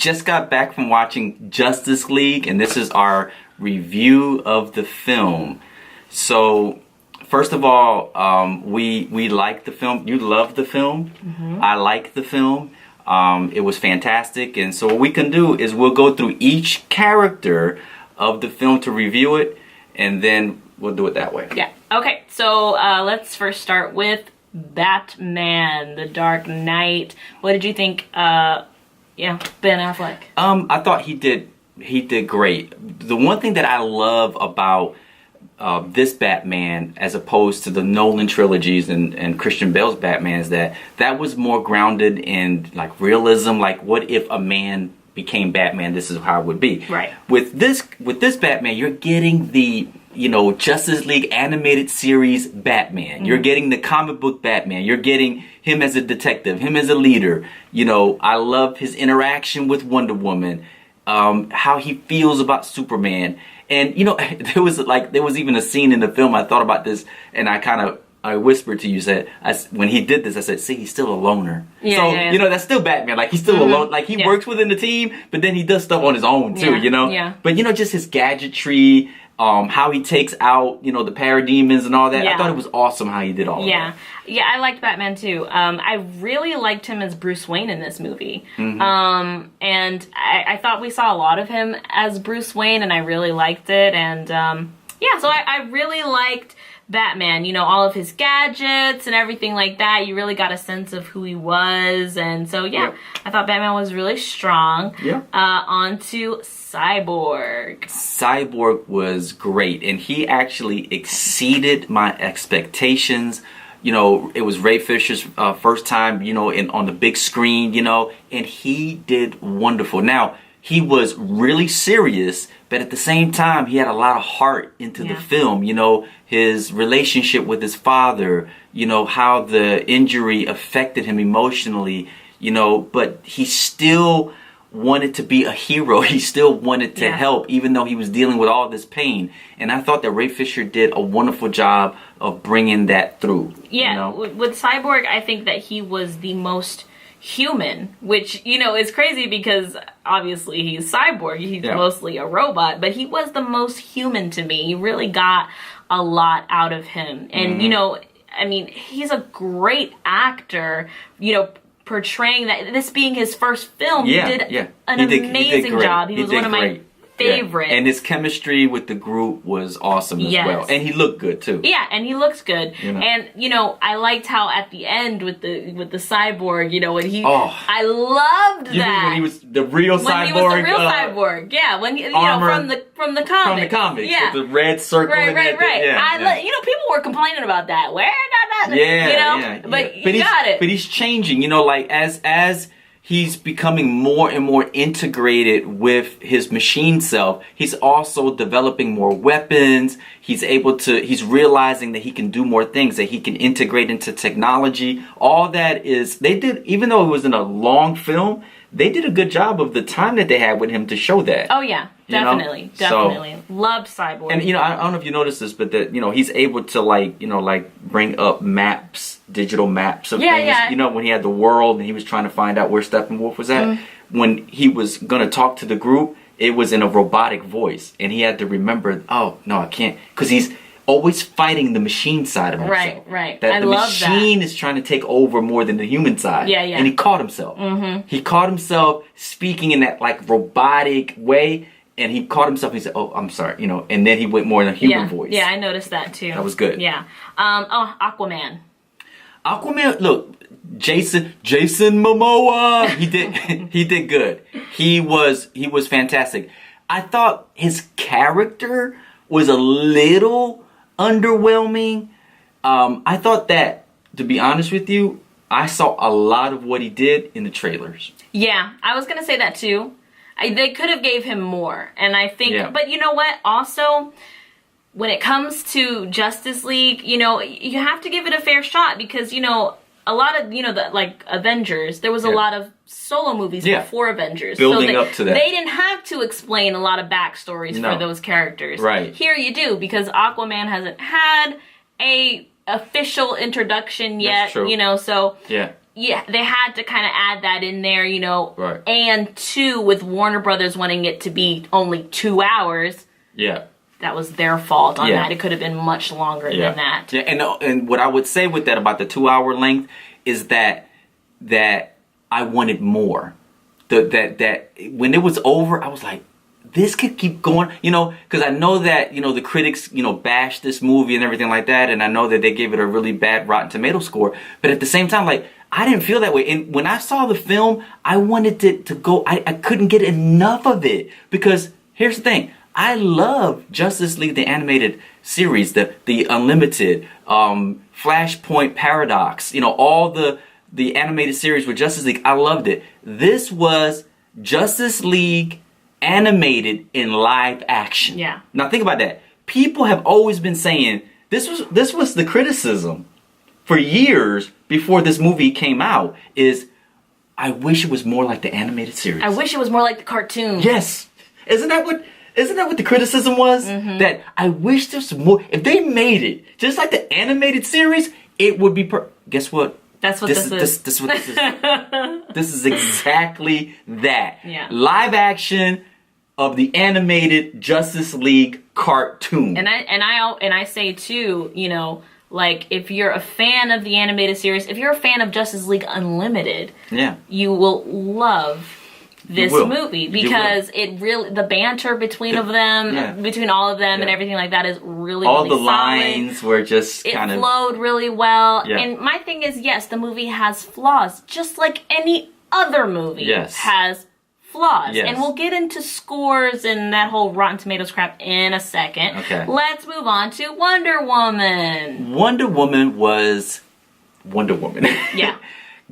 just got back from watching Justice League, and this is our review of the film. So, first of all, we like the film. You love the film. I like the film. It was fantastic, and so what we can do is we'll go through each character of the film to review it, and then we'll do it that way. Yeah. Okay. So let's first start with Batman: The Dark Knight. What did you think? Ben Affleck. I thought he did great. The one thing that I love about this Batman, as opposed to the Nolan trilogies and Christian Bale's Batman, is that was more grounded in like realism. Like, what if a man became Batman? This is how it would be. Right. With this Batman, you're getting the Justice League animated series Batman. You're getting the comic book Batman. You're getting him as a detective, him as a leader. I love his interaction with Wonder Woman, how he feels about Superman. And there was even a scene in the film, I thought about this, and I whispered to you, when he did this, I said, see, he's still a loner. Yeah. That's still Batman. Like, he's still alone. Like, he works within the team, but then he does stuff on his own too, Yeah. But just his gadgetry, how he takes out, the parademons and all that. Yeah. I thought it was awesome how he did all of that. Yeah, I liked Batman too. I really liked him as Bruce Wayne in this movie. And I thought we saw a lot of him as Bruce Wayne, and I really liked it. And so I really liked Batman, all of his gadgets and everything like that. You really got a sense of who he was. And so, I thought Batman was really strong. On to Cyborg. Cyborg was great, and he actually exceeded my expectations. It was Ray Fisher's first time, on the big screen, and he did wonderful. Now, he was really serious, but at the same time, he had a lot of heart into the film. His relationship with his father, how the injury affected him emotionally, but he still wanted to be a hero. He still wanted to help, even though he was dealing with all this pain. And I thought that Ray Fisher did a wonderful job of bringing that through. Yeah, with Cyborg, I think that he was the most human, which, is crazy because obviously he's Cyborg. He's mostly a robot, but he was the most human to me. You really got a lot out of him. And, he's a great actor, portraying that, this being his first film. He did an amazing job. He was one of my favorites. And his chemistry with the group was awesome as well. And he looked good too. Yeah, and he looks good. And I liked how at the end with the cyborg, when he I loved that. Mean when he was the real cyborg? When he was the real cyborg. Yeah, when from the comics. From the comics. Yeah. With the red circle. Right. Yeah, people were complaining about that. Where got that? But he got it. But he's changing, as he's becoming more and more integrated with his machine self. He's also developing more weapons. He's realizing that he can do more things, that he can integrate into technology. All that even though it was in a long film, they did a good job of the time that they had with him to show that. Oh yeah, definitely. Loved Cyborg. And I don't know if you noticed this, but that he's able to bring up maps, digital maps of things. Yeah. When he had the world and he was trying to find out where Steppenwolf was at, when he was gonna talk to the group, it was in a robotic voice, and he had to remember, oh no, I can't, because he's always fighting the machine side of himself. Right. That the machine is trying to take over more than the human side. Yeah. And he caught himself. He caught himself speaking in that robotic way, and he caught himself. And he said, "Oh, I'm sorry," and then he went more in a human voice. Yeah, I noticed that too. That was good. Yeah. Aquaman. Aquaman. Look, Jason Momoa. He did good. He was fantastic. I thought his character was a little underwhelming. I thought that, to be honest with you, I saw a lot of what he did in the trailers. Yeah, I was gonna say that too. They could have gave him more, and I think, but you know what? Also, when it comes to Justice League, you have to give it a fair shot because a lot of Avengers. There was a lot of solo movies before Avengers, building up to that. They didn't have to explain a lot of backstories for those characters. Right here, you do because Aquaman hasn't had a official introduction yet. That's true. So yeah. yeah, they had to kind of add that in there, you know. Right. And 2, with Warner Brothers wanting it to be only 2 hours. Yeah. That was their fault on that. It could have been much longer than that. Yeah, and what I would say with that about the 2-hour length is that I wanted more. That when it was over, I was like, this could keep going, you know, because I know that, you know, the critics, you know, bashed this movie and everything like that, and I know that they gave it a really bad Rotten Tomato score, but at the same time, like, I didn't feel that way. And when I saw the film, I wanted it to go, I couldn't get enough of it, because here's the thing, I love Justice League, the animated series, the Unlimited, Flashpoint Paradox, you know, all the animated series with Justice League. I loved it. This was Justice League animated in live action. Yeah. Now think about that. People have always been saying this was the criticism for years before this movie came out, is I wish it was more like the animated series. I wish it was more like the cartoon. Yes. Isn't that what the criticism was? Mm-hmm. That I wish there was more. If they made it just like the animated series, it would be guess what? That's what this is. This is what this is. This is exactly that. Yeah. Live action of the animated Justice League cartoon. And I say too, you know, like, if you're a fan of the animated series, if you're a fan of Justice League Unlimited, you will love this movie, because it really, the banter between all of them and everything like that is really, all really the solid. Lines were just kind of, it flowed really well. Yeah. And my thing is, yes, the movie has flaws, just like any other movie has flaws. Yes. And we'll get into scores and that whole Rotten Tomatoes crap in a second. Okay. Let's move on to Wonder Woman. Wonder Woman was Wonder Woman. Yeah.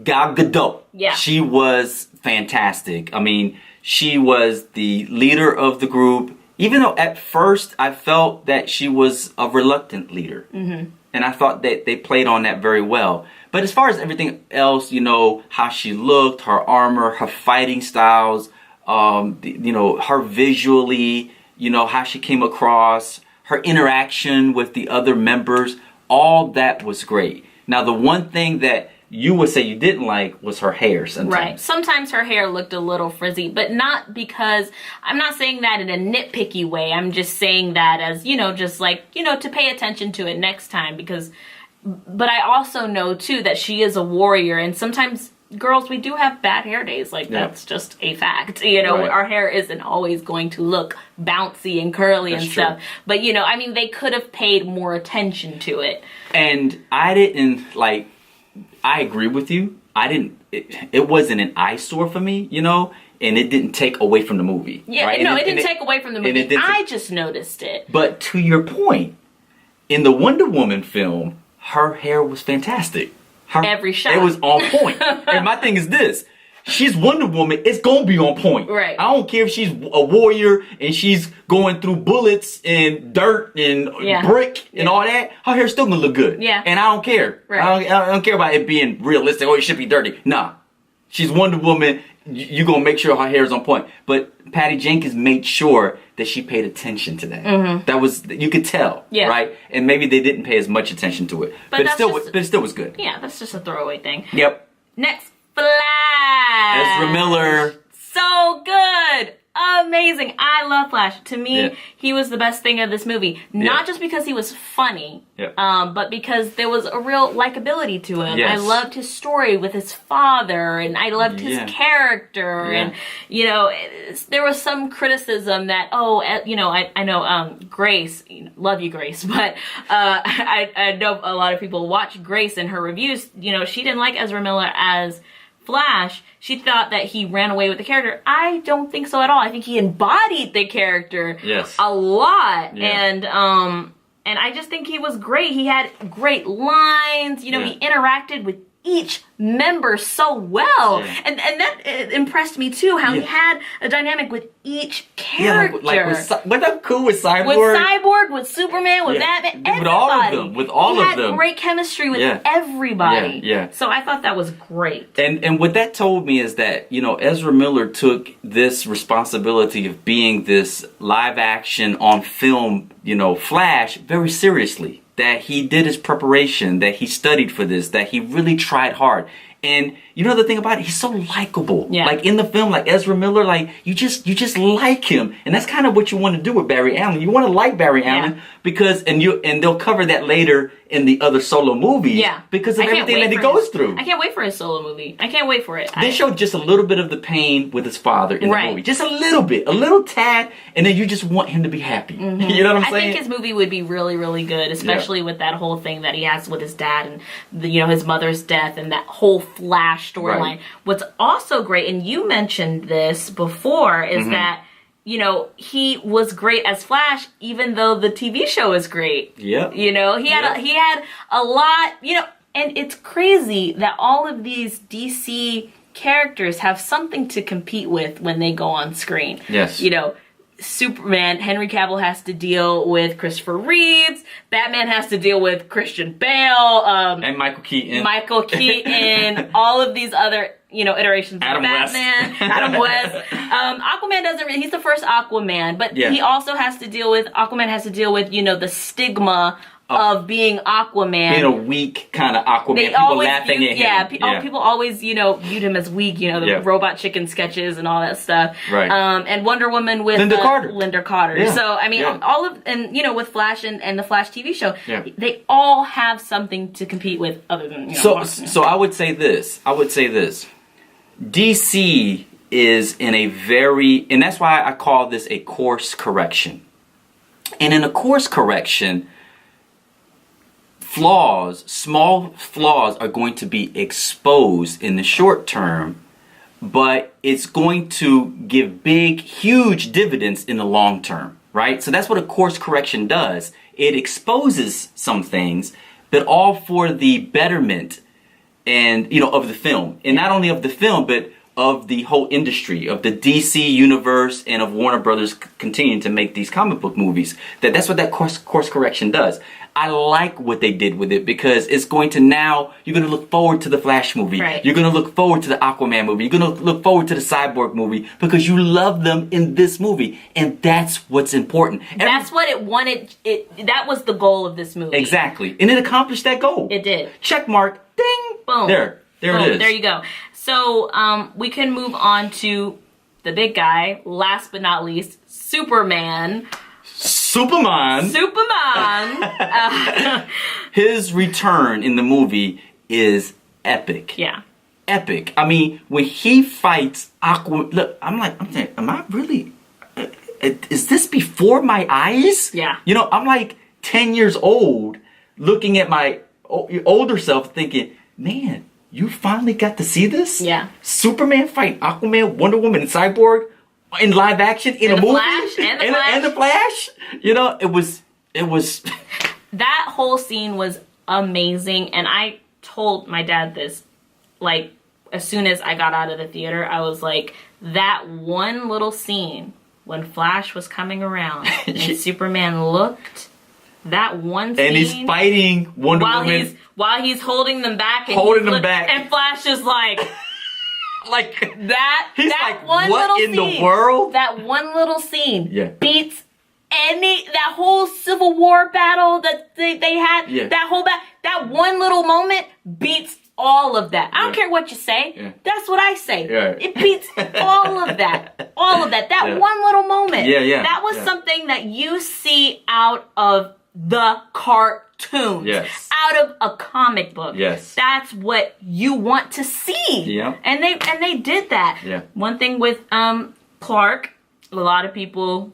Gal Gadot. Yeah. She was fantastic. I mean, she was the leader of the group, even though at first I felt that she was a reluctant leader. Mm-hmm. And I thought that they played on that very well. But as far as everything else, you know, how she looked, her armor, her fighting styles, you know, her visually, you know, how she came across, her interaction with the other members, all that was great. Now, the one thing that you would say you didn't like was her hair sometimes. Right. Sometimes her hair looked a little frizzy, but not because, I'm not saying that in a nitpicky way. I'm just saying that as, you know, just like, you know, to pay attention to it next time, but I also know too that she is a warrior, and sometimes girls, we do have bad hair days. Like, that's just a fact. You know, our hair isn't always going to look bouncy and curly and stuff. But, you know, I mean, they could have paid more attention to it. And I didn't, like, I agree with you. It wasn't an eyesore for me, you know, and it didn't take away from the movie. Yeah, right? no, it didn't take away from the movie. I just noticed it. But to your point, in the Wonder Woman film, her hair was fantastic. Every shot. It was on point. And my thing is this. She's Wonder Woman. It's going to be on point. Right. I don't care if she's a warrior and she's going through bullets and dirt and brick and all that. Her hair's still going to look good. Yeah. And I don't care. Right. I don't care about it being realistic. Oh, it should be dirty. Nah. She's Wonder Woman. You're going to make sure her hair's on point. But Patty Jenkins made sure that she paid attention to that. Mm-hmm. That was, you could tell. Yeah. Right? And maybe they didn't pay as much attention to it. But it still was good. Yeah, that's just a throwaway thing. Yep. Next, Flash. Ezra Miller. So good. Amazing. I love Flash. To me, he was the best thing of this movie. Not just because he was funny, but because there was a real likability to him. Yes. I loved his story with his father, and I loved his character. And, you know, there was some criticism that, you know, I know Grace, love you, Grace, but I know a lot of people watch Grace and her reviews. You know, she didn't like Ezra Miller as Flash. She thought that he ran away with the character. I don't think so at all. I think he embodied the character a lot. Yeah. And I just think he was great. He had great lines. You know, he interacted with each member so well. Yeah. And that impressed me too, how he had a dynamic with each character. Wasn't that cool with Cyborg? With Cyborg, with Superman, with Batman, everybody. With all of them. With all of them. He had great chemistry with everybody. Yeah. So I thought that was great. And what that told me is that, you know, Ezra Miller took this responsibility of being this live action on film, you know, Flash very seriously. That he did his preparation, that he studied for this, that he really tried hard. And you know the thing about it, he's so likable. Yeah. Like in the film, like Ezra Miller, like you just like him, and that's kind of what you want to do with Barry Allen. You want to like Barry Allen because, and they'll cover that later in the other solo movies. Yeah. Because of everything that he goes through. I can't wait for his solo movie. I can't wait for it. They showed just a little bit of the pain with his father in the movie, just a little bit, a little tad, and then you just want him to be happy. Mm-hmm. You know what I'm saying? I think his movie would be really, really good, especially with that whole thing that he has with his dad and his mother's death and that whole Flash storyline. Right. What's also great, and you mentioned this before, is that he was great as Flash, even though the TV show is great. Yeah. He had a lot. And it's crazy that all of these DC characters have something to compete with when they go on screen. Yes. Superman, Henry Cavill has to deal with Christopher Reeves. Batman has to deal with Christian Bale. And Michael Keaton. All of these other, iterations of Batman. Adam West. Aquaman doesn't really, he's the first Aquaman, but he also has to deal with, the stigma of being Aquaman. Being a weak kind of Aquaman. People laughing at him. People always, viewed him as weak, the robot chicken sketches and all that stuff. Right. And Wonder Woman with Linda Carter. Yeah. So, I mean, all of, and, with Flash and the Flash TV show, they all have something to compete with other than, So I would say this. DC is in a very, and that's why I call this a course correction. And in a course correction, small flaws are going to be exposed in the short term, but it's going to give huge dividends in the long term, right? So that's what a course correction does. It exposes some things, but all for the betterment and, of the film. And not only of the film, but of the whole industry, of the DC universe and of Warner Brothers continuing to make these comic book movies. That's what that course correction does. I like what they did with it because it's going to you're going to look forward to the Flash movie. Right. You're going to look forward to the Aquaman movie. You're going to look forward to the Cyborg movie because you love them in this movie. And that's what's important. That's what it wanted. That was the goal of this movie. Exactly. And it accomplished that goal. It did. Check mark. Ding. Boom. There Boom. it is. There you go. So we can move on to the big guy. Last but not least, Superman. His return in the movie is epic. Yeah. Epic. I mean, when he fights Aquaman, look, I'm saying, am I really, is this before my eyes? Yeah. I'm like 10 years old looking at my older self thinking, man, you finally got to see this? Yeah. Superman fight Aquaman, Wonder Woman, and Cyborg in live action in a movie? And the Flash. It was that whole scene was amazing, and I told my dad this like as soon as I got out of the theater. I was like, that one little scene when Flash was coming around and Superman looked, that one scene, and he's fighting Wonder Woman while he's holding them back and and Flash is like like that. He's that like, one what little in scene, the world? That one little scene beats that whole Civil War battle that they had. Yeah. That one little moment beats all of that. I don't care what you say. Yeah. That's what I say. Yeah. It beats all of that. All of that. That one little moment. Yeah. That was something that you see out of the cartoon. Yes. Out of a comic book. Yes. That's what you want to see. Yeah. And they did that. Yeah. One thing with Clark, a lot of people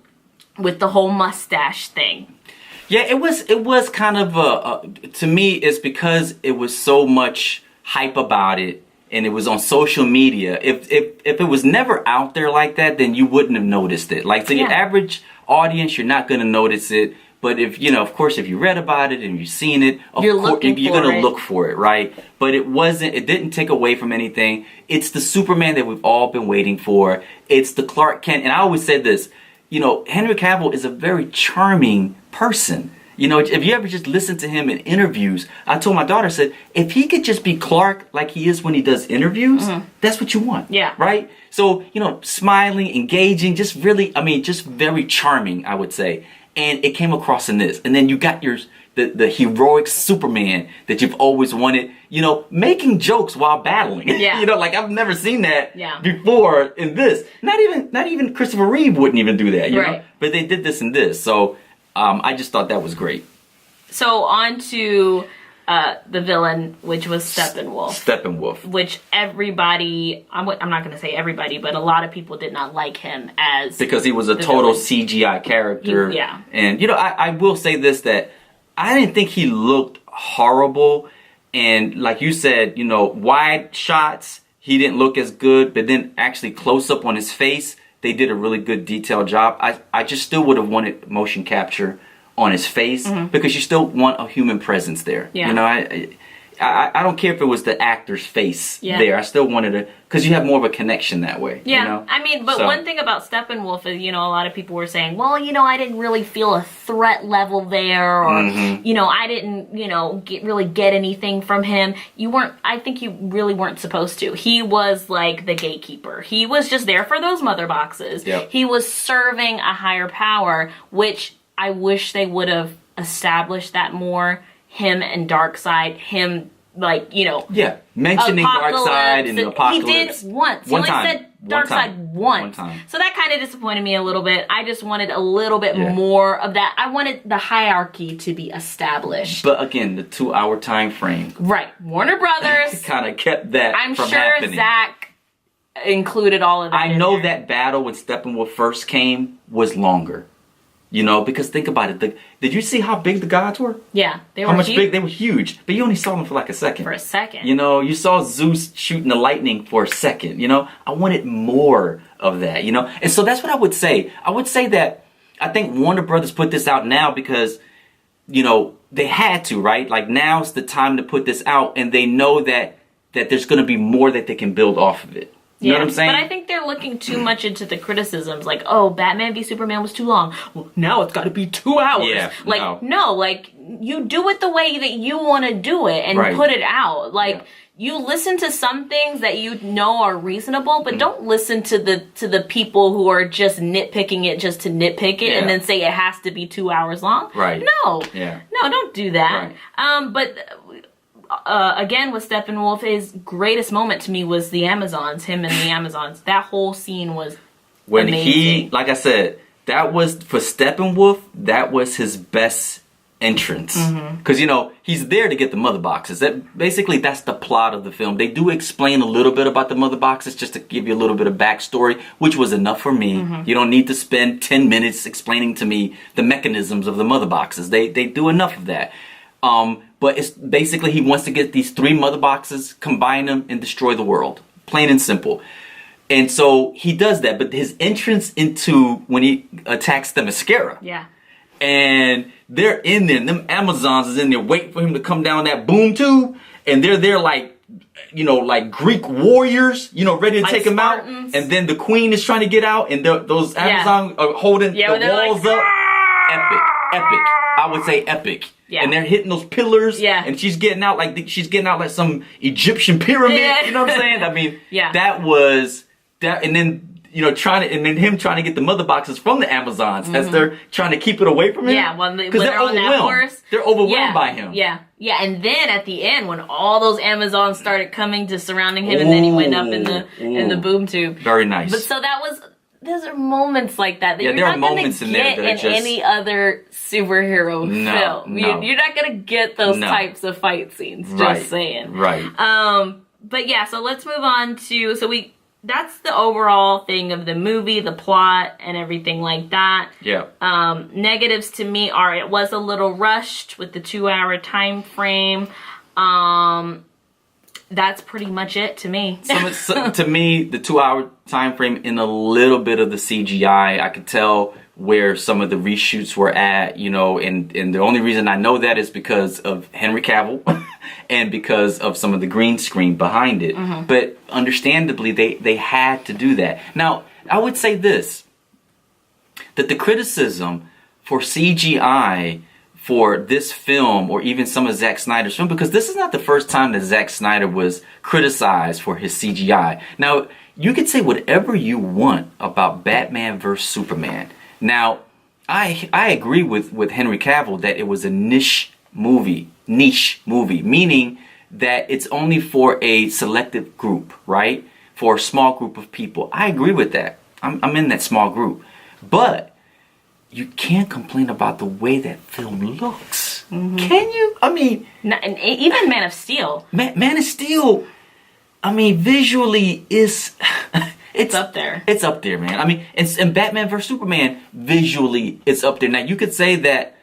with the whole mustache thing. Yeah, it was kind of to me, it's because it was so much hype about it and it was on social media. If it was never out there like that, then you wouldn't have noticed it. Like, to your average audience, you're not going to notice it. But if of course, if you read about it and you've seen it, you're going to look for it, right? But it didn't take away from anything. It's the Superman that we've all been waiting for. It's the Clark Kent. And I always said this, Henry Cavill is a very charming person. If you ever just listen to him in interviews, I told my daughter, I said, if he could just be Clark like he is when he does interviews, that's what you want. Yeah. Right? So, smiling, engaging, just really, just very charming, I would say. and it came across in this. And then you got the heroic Superman that you've always wanted, making jokes while battling. Yeah. Like I've never seen that before in this. Not even Christopher Reeve wouldn't even do that, right. know? But they did this in this. So I just thought that was great. So on to the villain, which was Steppenwolf. Steppenwolf. Which everybody, I'm not going to say everybody, but a lot of people did not like him as... Because he was a total villain. CGI character. Yeah. And, I will say this, that I didn't think he looked horrible. And like you said, wide shots, he didn't look as good. But then actually close up on his face, they did a really good detailed job. I just still would have wanted motion capture on his face, because you still want a human presence there. Yeah. I don't care if it was the actor's face there. I still wanted to, because you have more of a connection that way. Yeah. I mean, but one thing about Steppenwolf is, a lot of people were saying, well, I didn't really feel a threat level there, or, I didn't, really get anything from him. I think you really weren't supposed to. He was like the gatekeeper. He was just there for those mother boxes. Yep. He was serving a higher power, which I wish they would have established that more. Him and Darkseid, him Yeah, mentioning Darkseid and the Apocalypse. He did once. He only said Darkseid once. So that kind of disappointed me a little bit. I just wanted a little bit more of that. I wanted the hierarchy to be established. But again, the 2-hour time frame. Right. Warner Brothers kind of kept that from happening. I'm sure Zach included all of that. I know that battle when Steppenwolf first came was longer. Because think about it. Did you see how big the gods were? Yeah, they were How much huge. big? They were huge. But you only saw them for like a second. For a second. You saw Zeus shooting the lightning for a second. I wanted more of that, And so that's what I would say. I would say that I think Warner Brothers put this out now because, they had to, right? Like now's the time to put this out, and they know that there's going to be more that they can build off of it. You know what I'm saying? But I think they're looking too much into the criticisms, like, oh, Batman v Superman was too long. Well, now it's got to be 2 hours. Yeah, no, you do it the way that you want to do it and put it out. You listen to some things that you know are reasonable, but don't listen to the people who are just nitpicking it just to nitpick it and then say it has to be 2 hours long. Right. No. Yeah. No, don't do that. Right. But again, with Steppenwolf, his greatest moment to me was him and the Amazons. That whole scene was when amazing. he, like I said, that was for Steppenwolf. That was his best entrance because he's there to get the mother boxes. That's the plot of the film. They do explain a little bit about the mother boxes just to give you a little bit of backstory, which was enough for me. You don't need to spend 10 minutes explaining to me the mechanisms of the mother boxes. They do enough of that. But it's basically he wants to get these 3 mother boxes, combine them, and destroy the world. Plain and simple. And so he does that. But his entrance into when he attacks the Mascara. Yeah. And they're in there. And them Amazons is in there waiting for him to come down that boom tube. And they're there like Greek warriors, ready to take him out. And then the queen is trying to get out. And those Amazons are holding the walls up. Epic. I would say epic. Yeah. And they're hitting those pillars. Yeah. And she's getting out like some Egyptian pyramid. Yeah. You know what I'm saying? I mean, that was that. And then him trying to get the mother boxes from the Amazons as they're trying to keep it away from him. Yeah. Because they're on that horse. They're overwhelmed by him. Yeah. Yeah. And then at the end, when all those Amazons started coming to surrounding him, and then he went up in the boom tube. Very nice. But so that was. Those are moments like that you're not going to get in any other superhero film. No. You're not going to get those types of fight scenes. Just saying. Right. But yeah, so let's move on to that's the overall thing of the movie, the plot, and everything like that. Yeah. Negatives to me are it was a little rushed with the 2-hour time frame. That's pretty much it to me. To me, the 2-hour time frame and a little bit of the CGI, I could tell where some of the reshoots were at, and the only reason I know that is because of Henry Cavill and because of some of the green screen behind it. But understandably, they had to do that. Now, I would say this, that the criticism for CGI for this film, or even some of Zack Snyder's film, because this is not the first time that Zack Snyder was criticized for his CGI. Now, you could say whatever you want about Batman vs. Superman. Now, I agree with Henry Cavill that it was a niche movie, meaning that it's only for a selective group, right? For a small group of people. I agree with that. I'm in that small group. But you can't complain about the way that film looks. Can you? I mean... even Man of Steel. Man of Steel, I mean, visually is... It's up there. It's up there, man. I mean, and Batman vs. Superman, visually, it's up there. Now, you could say that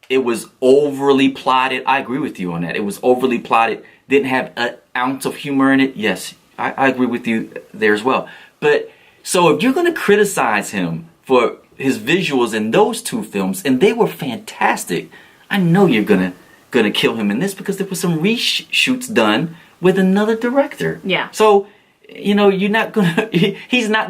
it was overly plotted. I agree with you on that. It was overly plotted. Didn't have an ounce of humor in it. Yes, I agree with you there as well. But, so if you're going to criticize him for his visuals in those two films, and they were fantastic, I know you're gonna kill him in this because there was some reshoots done with another director. Yeah. So, you know, he's not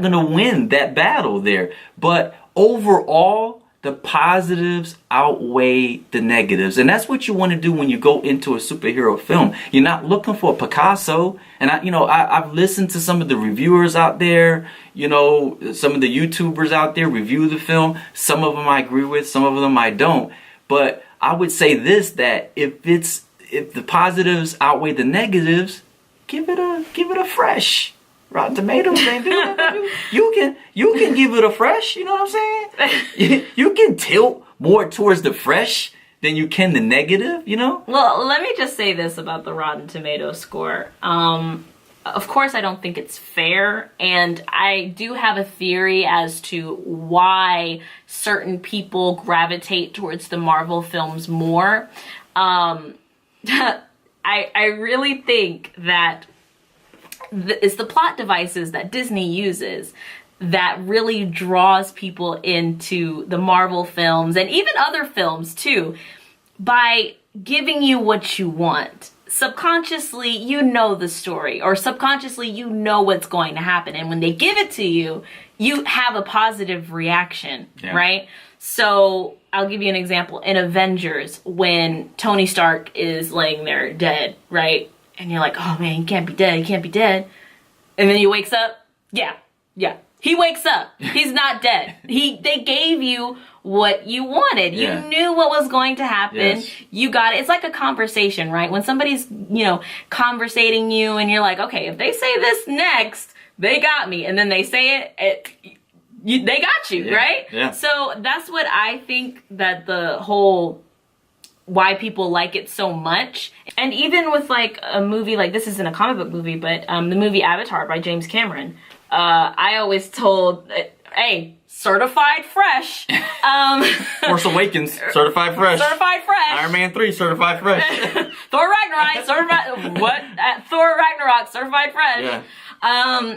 gonna win that battle there. But overall, the positives outweigh the negatives, and that's what you want to do when you go into a superhero film. You're not looking for a Picasso. And I've listened to some of the reviewers out there, some of the YouTubers out there review the film. Some of them I agree with, some of them I don't. But I would say this, that if the positives outweigh the negatives, give it a fresh. Rotten Tomatoes ain't doing that. You can give it a fresh, you know what I'm saying? You can tilt more towards the fresh than you can the negative, Well, let me just say this about the Rotten Tomatoes score. Of course, I don't think it's fair, and I do have a theory as to why certain people gravitate towards the Marvel films more. I really think that it's the plot devices that Disney uses that really draws people into the Marvel films and even other films too, by giving you what you want. Subconsciously, you know the story, or subconsciously, you know what's going to happen. And when they give it to you, you have a positive reaction, right? So I'll give you an example. In Avengers, when Tony Stark is laying there dead, right? And you're like, oh man, he can't be dead. And then he wakes up. Yeah. He wakes up. He's not dead. They gave you what you wanted. Yeah. You knew what was going to happen. Yes. You got it. It's like a conversation, right? When somebody's, conversating you and you're like, okay, if they say this next, they got me. And then they say it, they got you, right? Yeah. So that's what I think that the whole... why people like it so much. And even with like a movie, like this isn't a comic book movie, but the movie Avatar by James Cameron, I always told, hey, certified fresh. Force Awakens, certified fresh. Certified fresh. Iron Man 3, certified fresh. Thor Ragnarok, certified, what? Thor Ragnarok, certified fresh. Yeah.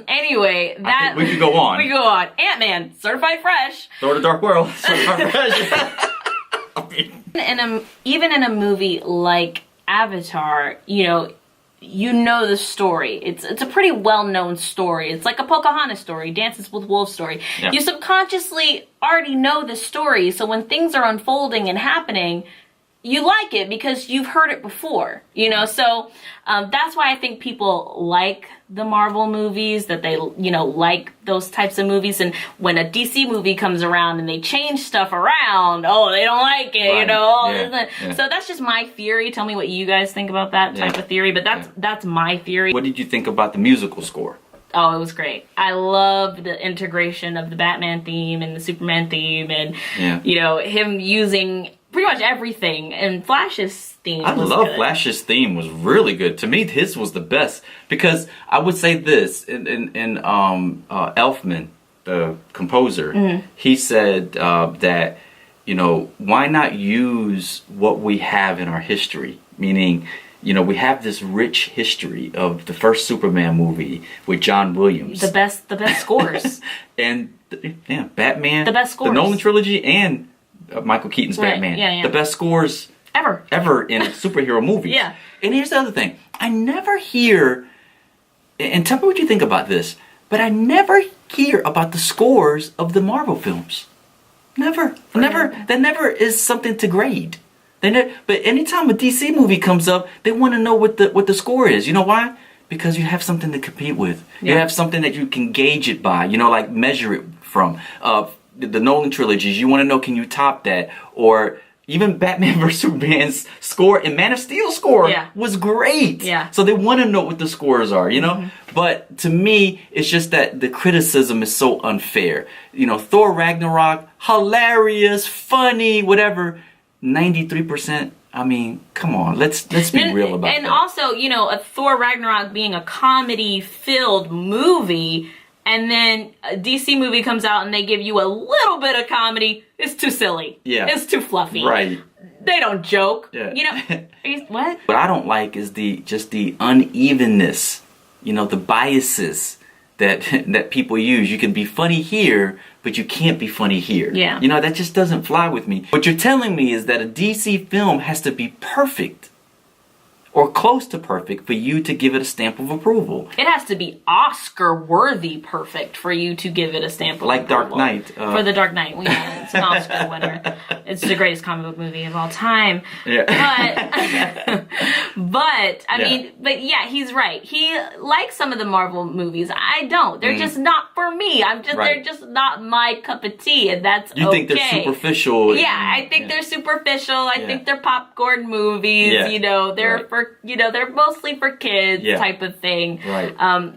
Anyway, that... we could go on. We could go on. Ant-Man, certified fresh. Thor: The Dark World, certified fresh. Even in a movie like Avatar, you know the story. It's a pretty well-known story. It's like a Pocahontas story, Dances with Wolves story. Yeah. You subconsciously already know the story, so when things are unfolding and happening, you like it because you've heard it before, So that's why I think people like the Marvel movies, that they, like those types of movies. And when a DC movie comes around and they change stuff around, they don't like it, Right. Yeah. So that's just my theory. Tell me what you guys think about that type of theory. But that's my theory. What did you think about the musical score? Oh, it was great. I loved the integration of the Batman theme and the Superman theme and, him using pretty much everything. And Flash's theme was good. Flash's theme was really good. To me, his was the best. Because I would say this, in Elfman, the composer, he said that, why not use what we have in our history? Meaning... we have this rich history of the first Superman movie with John Williams. The best scores. And, Batman. The best scores. The Nolan trilogy and Michael Keaton's right. Batman. Yeah. The best scores ever in superhero movies. Yeah. And here's the other thing. I never hear, and tell me what you think about this, but I never hear about the scores of the Marvel films. Never. That never is something to grade. But anytime a DC movie comes up, they want to know what the score is. You know why? Because you have something to compete with. Yeah. You have something that you can gauge it by. Like measure it from. the Nolan trilogies, you want to know, can you top that? Or even Batman vs Superman's score and Man of Steel score was great. Yeah. So they want to know what the scores are, you know? But to me, it's just that the criticism is so unfair. You know, Thor Ragnarok, hilarious, funny, whatever. 93%. I mean, come on, let's be real about it. And also, you know, a Thor Ragnarok being a comedy-filled movie, and then a DC movie comes out and they give you a little bit of comedy, it's too silly. Yeah. It's too fluffy. Right. They don't joke. Yeah. You know, what? What I don't like is just the unevenness, you know, the biases that people use. You can be funny here, but you can't be funny here. Yeah. You know, that just doesn't fly with me. What you're telling me is that a DC film has to be perfect or close to perfect for you to give it a stamp of approval. It has to be Oscar-worthy perfect for you to give it a stamp of approval. Like Dark Knight. For The Dark Knight. Yeah, it's an Oscar winner. It's the greatest comic book movie of all time. Yeah. But I mean, but yeah, he's right. He likes some of the Marvel movies. I don't. They're just not for me. They're just not my cup of tea, and that's You think they're superficial. Yeah, I think they're superficial. I think they're popcorn movies. Yeah. You know, they're they're mostly for kids type of thing. Right.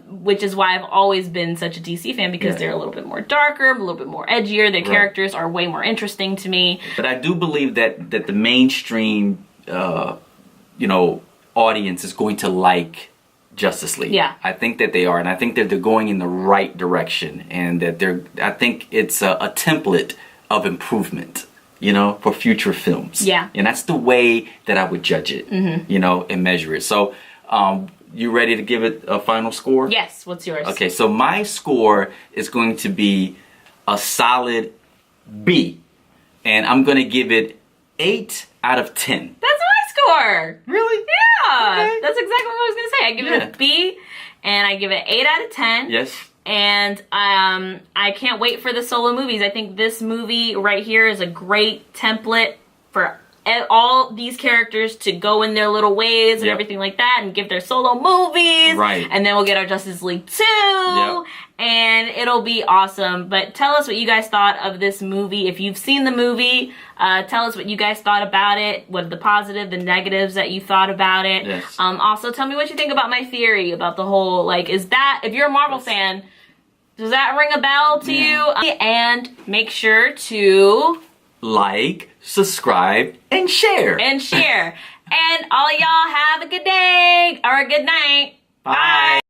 Which is why I've always been such a DC fan, because they're a little bit more darker, a little bit more edgier. Their characters are way more interesting to me. But I do believe that the mainstream, you know, audience is going to like Justice League. Yeah. I think that they are, and I think that they're going in the right direction, and that I think it's a template of improvement, you know, for future films. Yeah. And that's the way that I would judge it, you know, and measure it. So, you ready to give it a final score? Yes. What's yours? Okay, so my score is going to be a solid B. And I'm going to give it 8 out of 10. That's my score. Really? Yeah. Okay. That's exactly what I was going to say. I give it a B, and I give it 8 out of 10. Yes. And I can't wait for the solo movies. I think this movie right here is a great template for all these characters to go in their little ways and everything like that, and give their solo movies. Right. And then we'll get our Justice League 2. And it'll be awesome. But tell us what you guys thought of this movie. If you've seen the movie, tell us what you guys thought about it. What are the positive, the negatives that you thought about it. Yes. Also, tell me what you think about my theory about the whole, like, is that, if you're a Marvel fan, does that ring a bell to you? And make sure to like, subscribe, and share. And all y'all have a good day or a good night. Bye.